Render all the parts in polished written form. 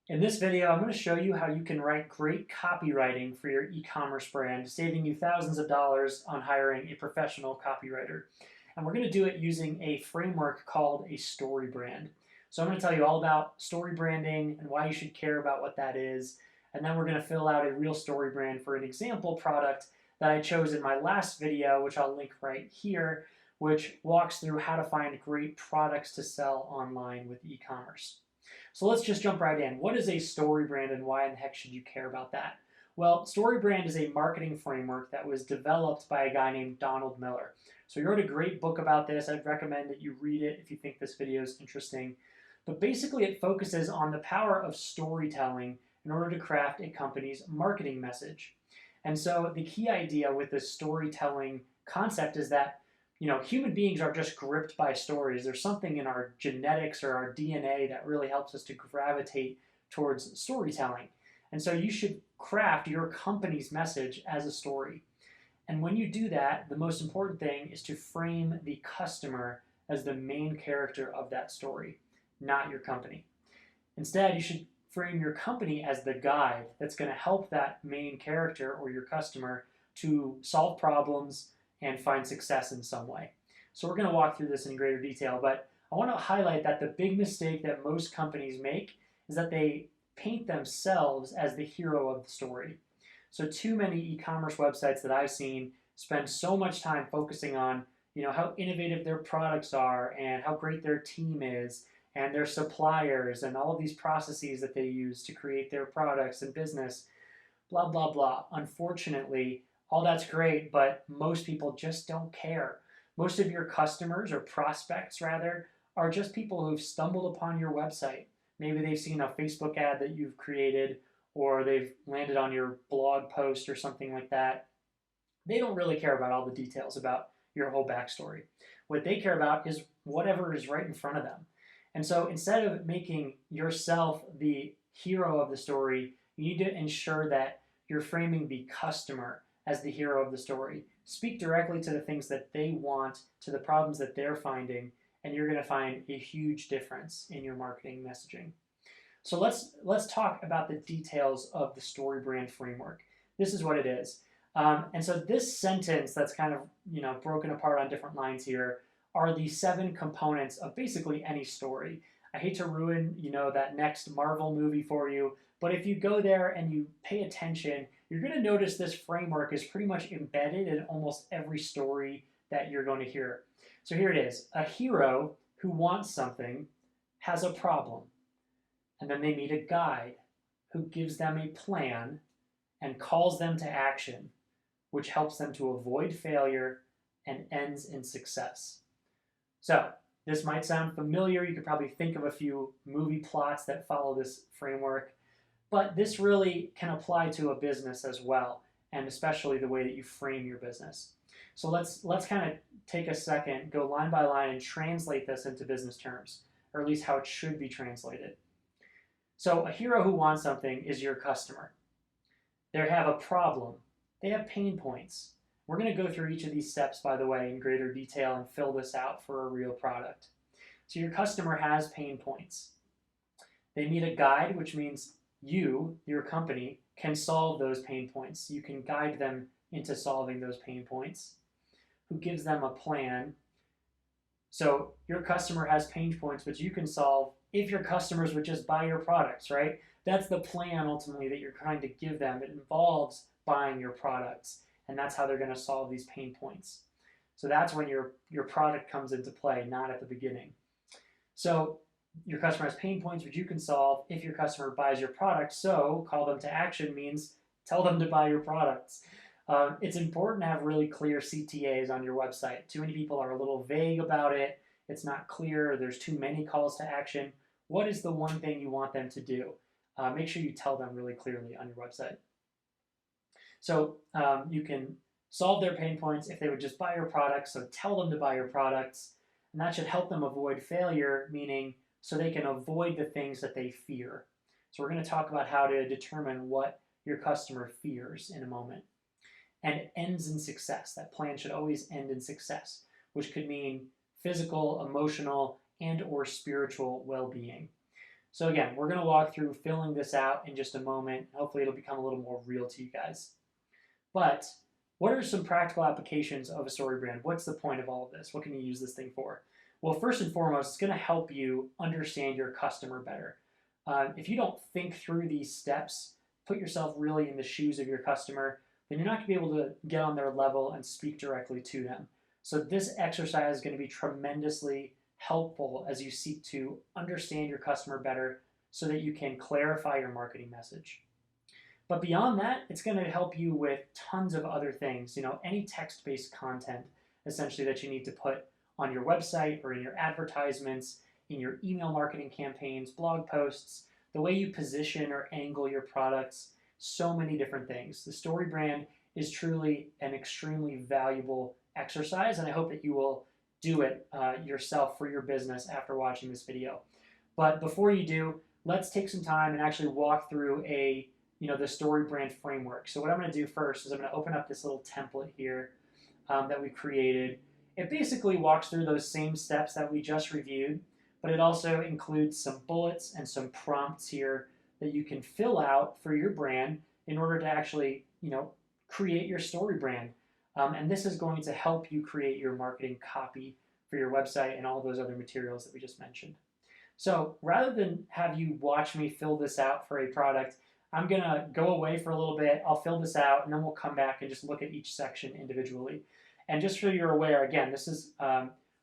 In this video, I'm going to show you how you can write great copywriting for your e-commerce brand, saving you thousands of dollars on hiring a professional copywriter. And we're going to do it using a framework called a StoryBrand. So I'm going to tell you all about story branding and why you should care about what that is. And then we're going to fill out a real story brand for an example product that I chose in my last video, which I'll link right here, which walks through how to find great products to sell online with e-commerce. So let's just jump right in. What is a story brand and why in the heck should you care about that? Well, StoryBrand is a marketing framework that was developed by a guy named Donald Miller. So he wrote a great book about this. I'd recommend that you read it if you think this video is interesting. But basically it focuses on the power of storytelling in order to craft a company's marketing message. And so the key idea with this storytelling concept is that human beings are just gripped by stories. There's something in our genetics or our DNA that really helps us to gravitate towards storytelling. And so you should craft your company's message as a story. And when you do that, the most important thing is to frame the customer as the main character of that story, not your company. Instead, you should frame your company as the guide that's going to help that main character or your customer to solve problems and find success in some way. So we're going to walk through this in greater detail, but I want to highlight that the big mistake that most companies make is that they paint themselves as the hero of the story. So too many e-commerce websites that I've seen spend so much time focusing on how innovative their products are and how great their team is and their suppliers and all of these processes that they use to create their products and business, blah, blah, blah. Unfortunately, all that's great, but most people just don't care. Most of your customers, or prospects rather, are just people who've stumbled upon your website. Maybe they've seen a Facebook ad that you've created, or they've landed on your blog post or something like that. They don't really care about all the details about your whole backstory. What they care about is whatever is right in front of them. And so instead of making yourself the hero of the story, you need to ensure that you're framing the customer as the hero of the story. Speak directly to the things that they want, to the problems that they're finding, and you're going to find a huge difference in your marketing messaging. So let's talk about the details of the StoryBrand framework. This is what it is. And so this sentence that's kind of broken apart on different lines here are the 7 components of basically any story. I hate to ruin that next Marvel movie for you, but if you go there and you pay attention, you're going to notice this framework is pretty much embedded in almost every story that you're going to hear. So here it is. A hero who wants something has a problem, and then they meet a guide who gives them a plan and calls them to action, which helps them to avoid failure and ends in success. So this might sound familiar. You could probably think of a few movie plots that follow this framework. But this really can apply to a business as well, and especially the way that you frame your business. So let's kind of take a second, go line by line, and translate this into business terms, or at least how it should be translated. So a hero who wants something is your customer. They have a problem. They have pain points. We're going to go through each of these steps, by the way, in greater detail and fill this out for a real product. So your customer has pain points. They need a guide, which means you, your company, can solve those pain points. You can guide them into solving those pain points. Who gives them a plan? So your customer has pain points which you can solve if your customers would just buy your products, right? That's the plan ultimately that you're trying to give them. It involves buying your products, and that's how they're going to solve these pain points. So that's when your product comes into play, not at the beginning. So your customer has pain points which you can solve if your customer buys your product. So call them to action means tell them to buy your products. It's important to have really clear CTAs on your website. Too many people are a little vague about it. It's not clear. There's too many calls to action. What is the one thing you want them to do? Make sure you tell them really clearly on your website. So you can solve their pain points if they would just buy your products. So tell them to buy your products. And that should help them avoid failure, meaning so they can avoid the things that they fear. So we're going to talk about how to determine what your customer fears in a moment. And it ends in success. That plan should always end in success, which could mean physical, emotional, and or spiritual well-being. So again, we're going to walk through filling this out in just a moment. Hopefully it'll become a little more real to you guys. But what are some practical applications of a StoryBrand? What's the point of all of this? What can you use this thing for? Well, first and foremost, it's going to help you understand your customer better. If you don't think through these steps, put yourself really in the shoes of your customer, then you're not going to be able to get on their level and speak directly to them. So this exercise is going to be tremendously helpful as you seek to understand your customer better so that you can clarify your marketing message. But beyond that, it's going to help you with tons of other things. Any text-based content, essentially, that you need to put on your website or in your advertisements, in your email marketing campaigns, blog posts, the way you position or angle your products, so many different things. The StoryBrand is truly an extremely valuable exercise, and I hope that you will do it yourself for your business after watching this video. But before you do, let's take some time and actually walk through the StoryBrand framework. So what I'm going to do first is I'm going to open up this little template here that we created. It basically walks through those same steps that we just reviewed, but it also includes some bullets and some prompts here that you can fill out for your brand in order to actually, create your StoryBrand. And this is going to help you create your marketing copy for your website and all those other materials that we just mentioned. So rather than have you watch me fill this out for a product, I'm going to go away for a little bit. I'll fill this out, and then we'll come back and just look at each section individually. And just so you're aware, again, this is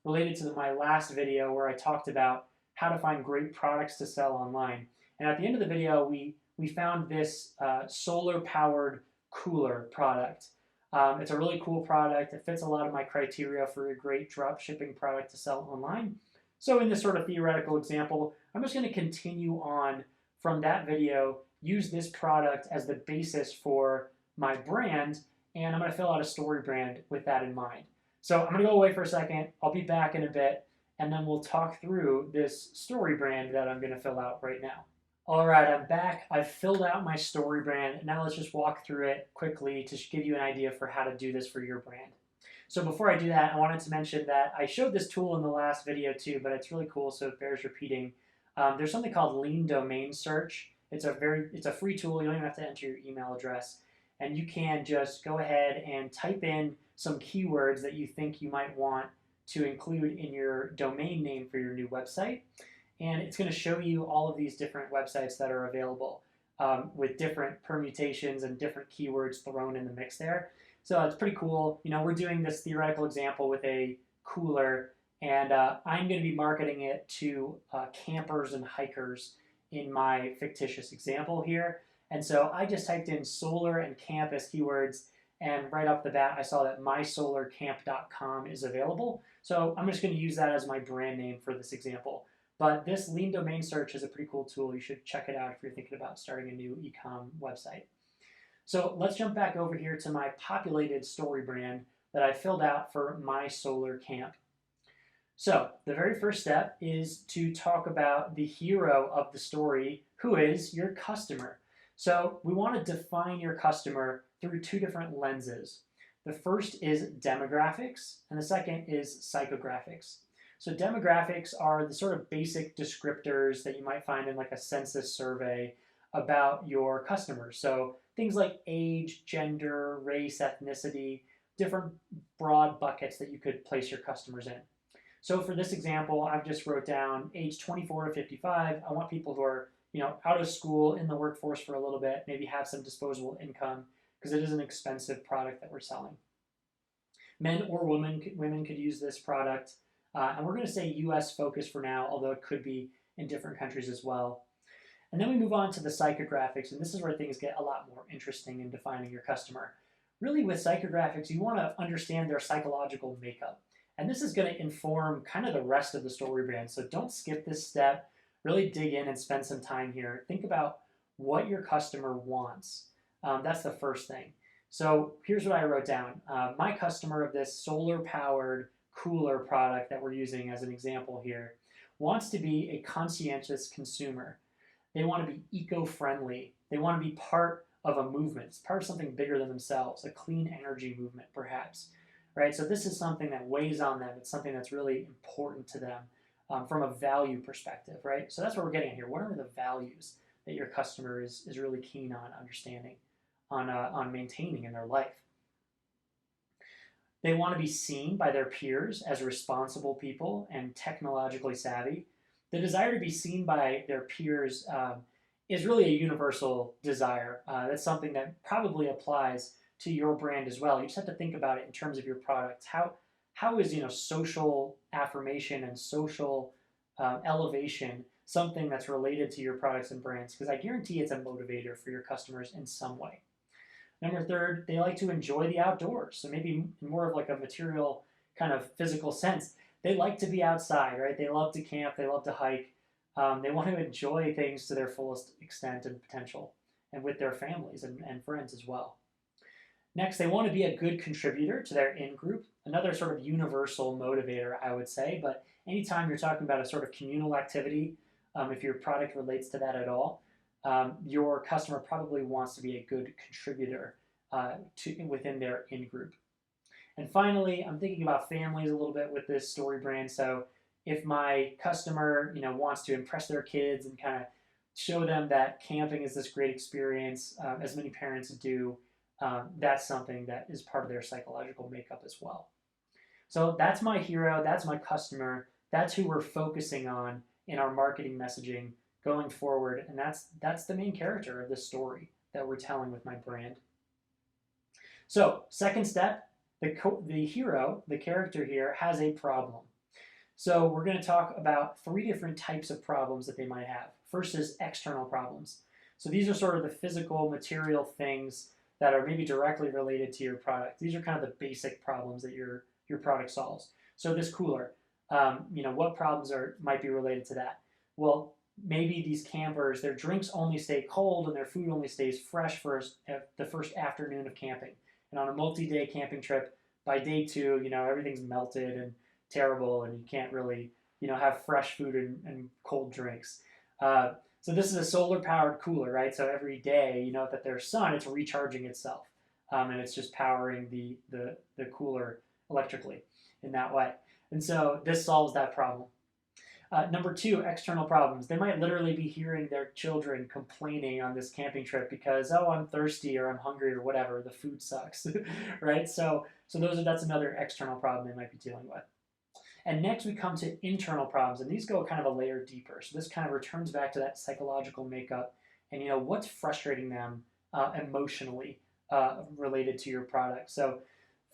related to my last video where I talked about how to find great products to sell online. And at the end of the video, we found this solar-powered cooler product. It's a really cool product. It fits a lot of my criteria for a great drop shipping product to sell online. So in this sort of theoretical example, I'm just going to continue on from that video, use this product as the basis for my brand, and I'm going to fill out a StoryBrand with that in mind. So I'm going to go away for a second. I'll be back in a bit, and then we'll talk through this StoryBrand that I'm going to fill out right now. All right, I'm back. I've filled out my StoryBrand. Now let's just walk through it quickly to give you an idea for how to do this for your brand. So before I do that, I wanted to mention that I showed this tool in the last video too, but it's really cool, so it bears repeating. There's something called Lean Domain Search. It's a free tool. You don't even have to enter your email address. And you can just go ahead and type in some keywords that you think you might want to include in your domain name for your new website. And it's going to show you all of these different websites that are available with different permutations and different keywords thrown in the mix there. So it's pretty cool. We're doing this theoretical example with a cooler, and I'm going to be marketing it to campers and hikers in my fictitious example here. And so I just typed in solar and camp as keywords, and right off the bat, I saw that mysolarcamp.com is available. So I'm just going to use that as my brand name for this example. But this Lean Domain Search is a pretty cool tool. You should check it out if you're thinking about starting a new e-com website. So let's jump back over here to my populated StoryBrand that I filled out for my solar camp. So the very first step is to talk about the hero of the story, who is your customer. So we want to define your customer through two different lenses. The first is demographics, and the second is psychographics. So demographics are the sort of basic descriptors that you might find in like a census survey about your customers. So things like age, gender, race, ethnicity, different broad buckets that you could place your customers in. So for this example, I've just wrote down age 24 to 55. I want people who are out of school, in the workforce for a little bit, maybe have some disposable income, because it is an expensive product that we're selling. Men or women could use this product. And we're going to say US focused for now, although it could be in different countries as well. And then we move on to the psychographics, and this is where things get a lot more interesting in defining your customer. Really, with psychographics, you want to understand their psychological makeup. And this is going to inform kind of the rest of the StoryBrand. So don't skip this step. Really dig in and spend some time here. Think about what your customer wants. That's the first thing. So here's what I wrote down. My customer of this solar-powered cooler product that we're using as an example here wants to be a conscientious consumer. They want to be eco-friendly. They want to be part of a movement. It's part of something bigger than themselves, a clean energy movement perhaps. Right? So this is something that weighs on them. It's something that's really important to them. from a value perspective, right? So that's what we're getting at here. What are the values that your customer is really keen on understanding, on maintaining in their life? They want to be seen by their peers as responsible people and technologically savvy. The desire to be seen by their peers is really a universal desire. That's something that probably applies to your brand as well. You just have to think about it in terms of your products. How is social affirmation and social elevation something that's related to your products and brands? Because I guarantee it's a motivator for your customers in some way. Number third, they like to enjoy the outdoors. So maybe more of like a material kind of physical sense. They like to be outside, right? They love to camp. They love to hike. They want to enjoy things to their fullest extent and potential, and with their families and friends as well. Next, they want to be a good contributor to their in-group. Another sort of universal motivator, I would say. But anytime you're talking about a sort of communal activity, if your product relates to that at all, your customer probably wants to be a good contributor within their in-group. And finally, I'm thinking about families a little bit with this StoryBrand. So if my customer wants to impress their kids and kind of show them that camping is this great experience, as many parents do, that's something that is part of their psychological makeup as well. So that's my hero, that's my customer, that's who we're focusing on in our marketing messaging going forward, and that's the main character of this story that we're telling with my brand. So second step, the hero, the character here, has a problem. So we're going to talk about 3 different types of problems that they might have. First is external problems. So these are sort of the physical, material things that are maybe directly related to your product. These are kind of the basic problems that your product solves. So this cooler, what problems might be related to that? Well, maybe these campers, their drinks only stay cold and their food only stays fresh for the first afternoon of camping. And on a multi-day camping trip, by day 2, everything's melted and terrible, and you can't really, have fresh food and cold drinks. So this is a solar-powered cooler, right? So every day, that there's sun, it's recharging itself, and it's just powering the cooler electrically in that way. And so this solves that problem. Number 2, external problems. They might literally be hearing their children complaining on this camping trip because, oh, I'm thirsty or I'm hungry or whatever, the food sucks, right? So that's another external problem they might be dealing with. And next we come to internal problems, and these go kind of a layer deeper. So this kind of returns back to that psychological makeup and what's frustrating them emotionally related to your product. So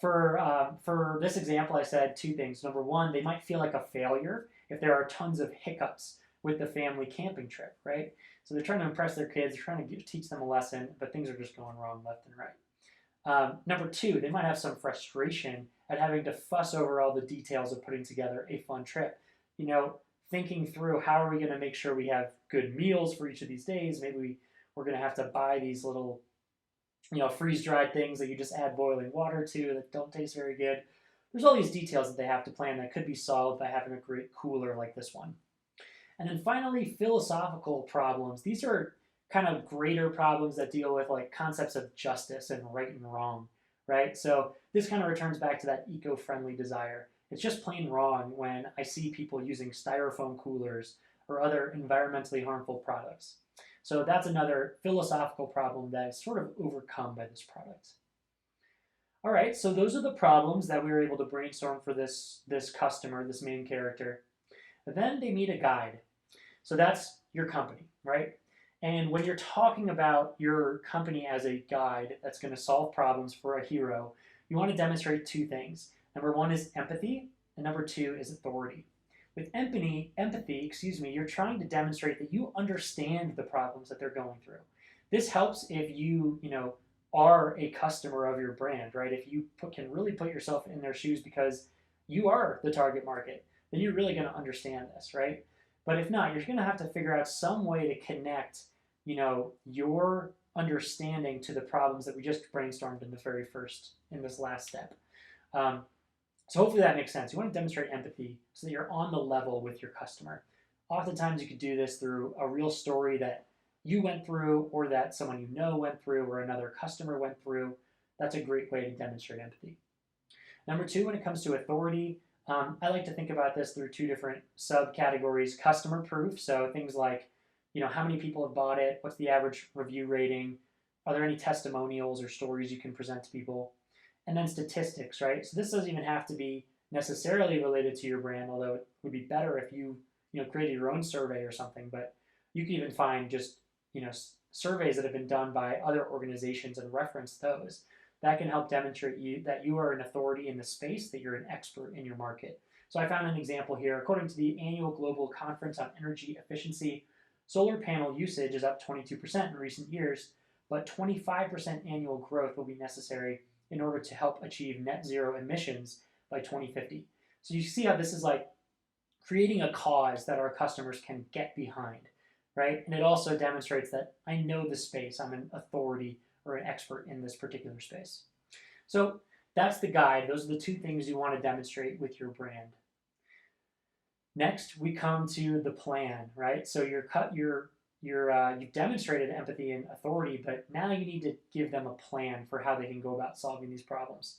for this example, I said 2 things. Number 1, they might feel like a failure if there are tons of hiccups with the family camping trip, right? So they're trying to impress their kids, they're trying to teach them a lesson, but things are just going wrong left and right. Number 2, they might have some frustration at having to fuss over all the details of putting together a fun trip. Thinking through how are we going to make sure we have good meals for each of these days. Maybe we're going to have to buy these little freeze-dried things that you just add boiling water to that don't taste very good. There's all these details that they have to plan that could be solved by having a great cooler like this one. And then finally, philosophical problems. These are kind of greater problems that deal with like concepts of justice and right and wrong, right? So this kind of returns back to that eco-friendly desire. It's just plain wrong when I see people using styrofoam coolers or other environmentally harmful products. So that's another philosophical problem that is sort of overcome by this product. All right, so those are the problems that we were able to brainstorm for this customer, this main character. But then they meet a guide. So that's your company, right? And when you're talking about your company as a guide that's going to solve problems for a hero, you want to demonstrate 2 things. Number 1 is empathy, and number 2 is authority. With empathy, you're trying to demonstrate that you understand the problems that they're going through. This helps if you are a customer of your brand, right? If you can really put yourself in their shoes because you are the target market, then you're really going to understand this, right? But if not, you're going to have to figure out some way to connect, your understanding to the problems that we just brainstormed in this last step. So hopefully that makes sense. You want to demonstrate empathy so that you're on the level with your customer. Oftentimes you could do this through a real story that you went through or that someone went through or another customer went through. That's a great way to demonstrate empathy. Number 2, when it comes to authority, I like to think about this through two different subcategories: customer proof, so things like, how many people have bought it, what's the average review rating, are there any testimonials or stories you can present to people, and then statistics, right? So this doesn't even have to be necessarily related to your brand, although it would be better if you created your own survey or something. But you can even find just surveys that have been done by other organizations and reference those. That can help demonstrate that you are an authority in the space, that you're an expert in your market. So I found an example here. According to the annual Global Conference on Energy Efficiency, solar panel usage is up 22% in recent years, but 25% annual growth will be necessary in order to help achieve net zero emissions by 2050. So you see how this is like creating a cause that our customers can get behind, right? And it also demonstrates that I know the space, I'm an authority or an expert in this particular space. So that's the guide. Those are the two things you want to demonstrate with your brand. Next, we come to the plan, right? So you've demonstrated empathy and authority, but now you need to give them a plan for how they can go about solving these problems.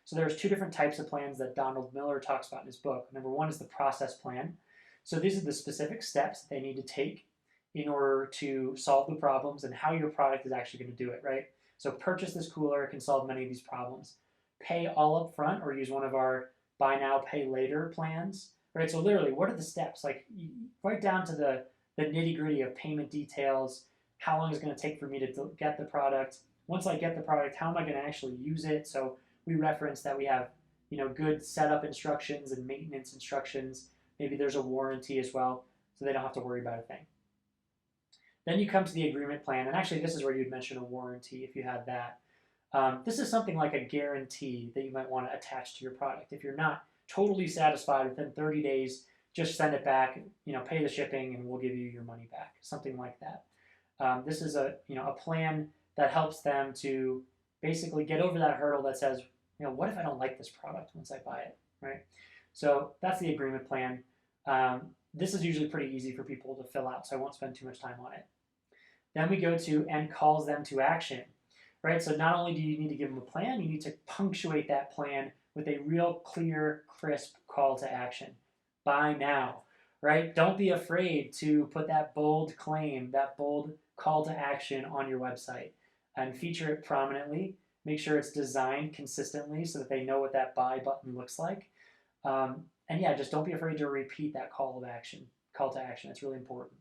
So there's two different types of plans that Donald Miller talks about in his book. Number one is the process plan. So these are the specific steps that they need to take in order to solve the problems and how your product is actually going to do it, right? So purchase this cooler, it can solve many of these problems. Pay all up front or use one of our buy now, pay later plans, right? So literally, what are the steps? Like right down to the nitty gritty of payment details, how long is it going to take for me to get the product? Once I get the product, how am I going to actually use it? So we reference that we have good setup instructions and maintenance instructions. Maybe there's a warranty as well, so they don't have to worry about a thing. Then you come to the agreement plan, and actually this is where you'd mention a warranty if you had that. This is something like a guarantee that you might want to attach to your product. If you're not totally satisfied within 30 days, just send it back, pay the shipping, and we'll give you your money back, something like that. This is a plan that helps them to basically get over that hurdle that says, what if I don't like this product once I buy it, right? So that's the agreement plan. This is usually pretty easy for people to fill out, so I won't spend too much time on it. Then we go to and calls them to action, right? So not only do you need to give them a plan, you need to punctuate that plan with a real clear, crisp call to action. Buy now, right? Don't be afraid to put that bold claim, that bold call to action on your website and feature it prominently. Make sure it's designed consistently so that they know what that buy button looks like. And yeah, just don't be afraid to repeat that call to action. It's really important.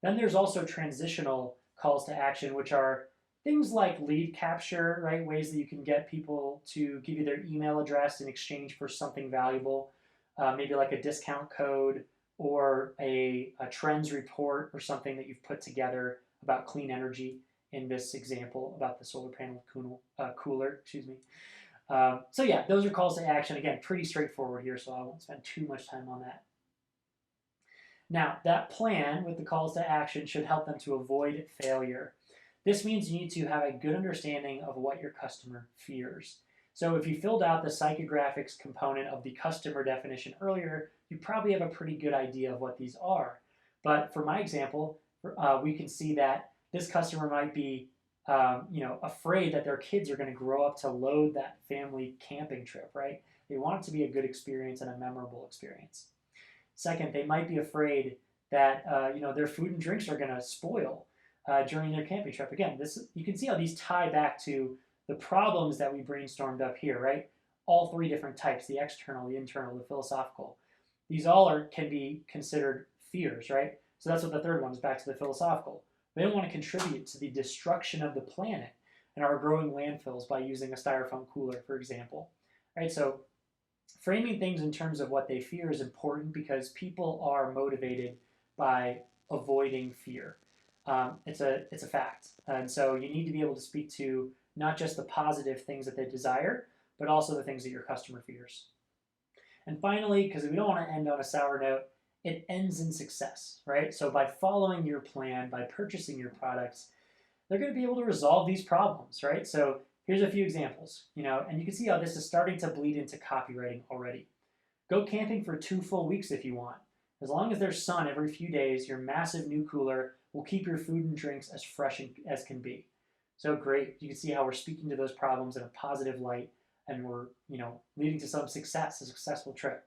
Then there's also transitional calls to action, which are things like lead capture, right? Ways that you can get people to give you their email address in exchange for something valuable, maybe like a discount code or a trends report or something that you've put together about clean energy. In this example about the solar panel cooler, so yeah, those are calls to action. Again, pretty straightforward here, so I won't spend too much time on that. Now, that plan with the calls to action should help them to avoid failure. This means you need to have a good understanding of what your customer fears. So if you filled out the psychographics component of the customer definition earlier, you probably have a pretty good idea of what these are. But for my example, we can see that this customer might be afraid that their kids are going to grow up to load that family camping trip, right? They want it to be a good experience and a memorable experience. Second, they might be afraid that their food and drinks are going to spoil during their camping trip. Again, you can see how these tie back to the problems that we brainstormed up here, right? All three different types: the external, the internal, the philosophical. These all can be considered fears, right? So that's what the third one is, back to the philosophical. They don't want to contribute to the destruction of the planet and our growing landfills by using a styrofoam cooler, for example. Right? So framing things in terms of what they fear is important because people are motivated by avoiding fear. It's a fact. And so you need to be able to speak to not just the positive things that they desire, but also the things that your customer fears. And finally, because we don't want to end on a sour note, it ends in success, right? So by following your plan, by purchasing your products, they're going to be able to resolve these problems, right? So here's a few examples, and you can see how this is starting to bleed into copywriting already. Go camping for 2 full weeks if you want. As long as there's sun every few days, your massive new cooler will keep your food and drinks as fresh as can be. So great. You can see how we're speaking to those problems in a positive light and were, leading to some success, a successful trip.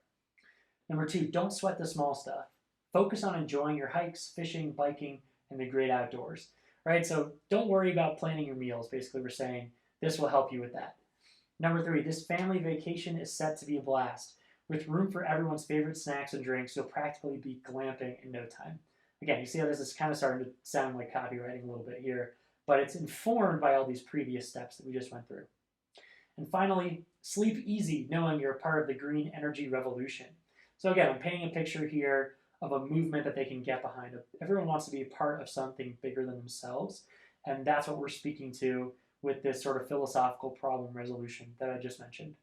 Number two, don't sweat the small stuff. Focus on enjoying your hikes, fishing, biking, and the great outdoors, right? So don't worry about planning your meals. Basically, we're saying this will help you with that. Number three, this family vacation is set to be a blast. With room for everyone's favorite snacks and drinks, you'll practically be glamping in no time. Again, you see how this is kind of starting to sound like copywriting a little bit here, but it's informed by all these previous steps that we just went through. And finally, sleep easy, knowing you're a part of the green energy revolution. So again, I'm painting a picture here of a movement that they can get behind. Everyone wants to be a part of something bigger than themselves, and that's what we're speaking to with this sort of philosophical problem resolution that I just mentioned.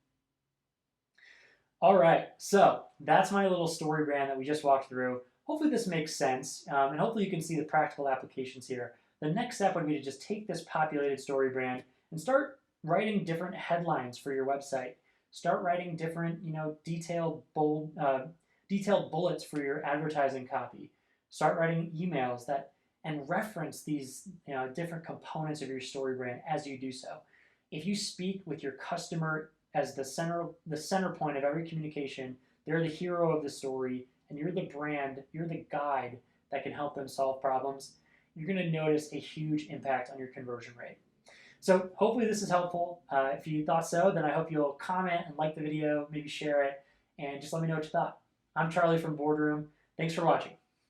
All right, so that's my little StoryBrand that we just walked through. Hopefully this makes sense, and hopefully you can see the practical applications here. The next step would be to just take this populated StoryBrand and start writing different headlines for your website. Start writing different, detailed bullets for your advertising copy. Start writing emails and reference these different components of your StoryBrand as you do so. If you speak with your customer as the center point of every communication, they're the hero of the story, and you're the brand, you're the guide that can help them solve problems, you're going to notice a huge impact on your conversion rate. So hopefully this is helpful. If you thought so, then I hope you'll comment and like the video, maybe share it, and just let me know what you thought. I'm Charlie from Boardroom. Thanks for watching.